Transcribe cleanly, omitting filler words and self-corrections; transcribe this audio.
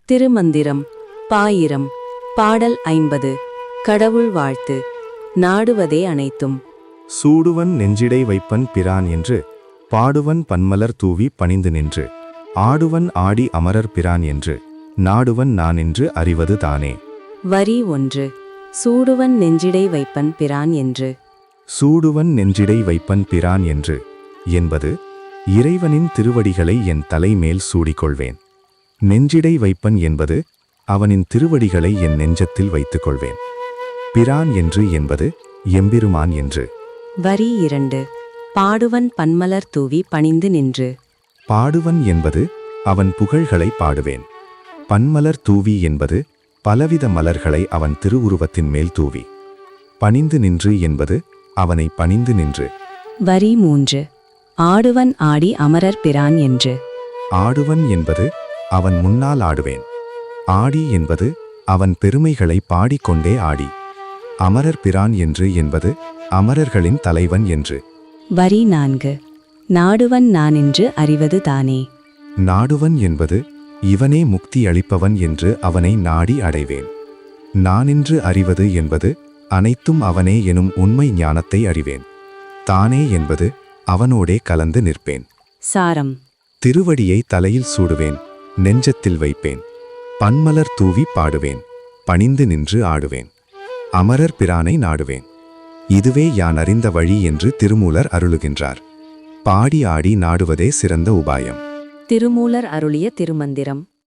திருமந்திரம் பாயிரம் பாடல் 50 கடவுள் வாழ்த்து நாடுவதே அனைத்தும். சூடுவன் நெஞ்சிடை வைப்பன் பிரான் என்று பாடுவன் பன்மலர் தூவி பணிந்து நின்று ஆடுவன் ஆடி அமரர் பிரான் என்று நாடுவன் நான் என்று அறிவது தானே. வரி 1. சூடுவன் நெஞ்சிடை வைப்பன் பிரான் என்று. சூடுவன் நெஞ்சிடை வைப்பன் பிரான் என்று என்பது இறைவனின் திருவடிகளை என் தலைமேல் சூடிக்கொள்வேன். நெஞ்சிடை வைப்பன் என்பது அவனின் திருவடிகளை என் நெஞ்சத்தில் வைத்துக் கொள்வேன். பிரான் என்று என்பது எம்பெருமான் என்று. வரி 2. பாடுவன் பன்மலர் தூவி பணிந்து நின்று. பாடுவன் என்பது அவன் புகழ்களை பாடுவேன். பன்மலர் தூவி என்பது பலவித மலர்களை அவன் திருவுருவத்தின் மேல் தூவி. பணிந்து நின்று என்பது அவனை பணிந்து நின்று. வரி 3. ஆடுவன் ஆடி அமரர் பிரான் என்று. ஆடுவன் என்பது அவன் முன்னால் ஆடுவேன். ஆடி என்பது அவன் பெருமைகளை பாடிக்கொண்டே ஆடி. அமரர் பிரான் என்று என்பது அமரர்களின் தலைவன் என்று. வரி 4. நாடுவன் நான் என்று அறிவது தானே. நாடுவன் என்பது இவனே முக்தி அளிப்பவன் என்று அவனை நாடி அடைவேன். நானென்று அறிவது என்பது அனைத்தும் அவனே எனும் உண்மை ஞானத்தை அறிவேன். தானே என்பது அவனோடே கலந்து நிற்பேன். சாரம். திருவடியை தலையில் சூடுவேன், நெஞ்சத்தில் வைப்பேன். பன்மலர் தூவி பாடுவேன், பணிந்து நின்று ஆடுவேன். அமரர் பிரானை நாடுவேன். இதுவே யான் அறிந்த வழி என்று திருமூலர் அருளுகின்றார். பாடி ஆடி நாடுவதே சிறந்த உபாயம். திருமூலர் அருளிய திருமந்திரம்.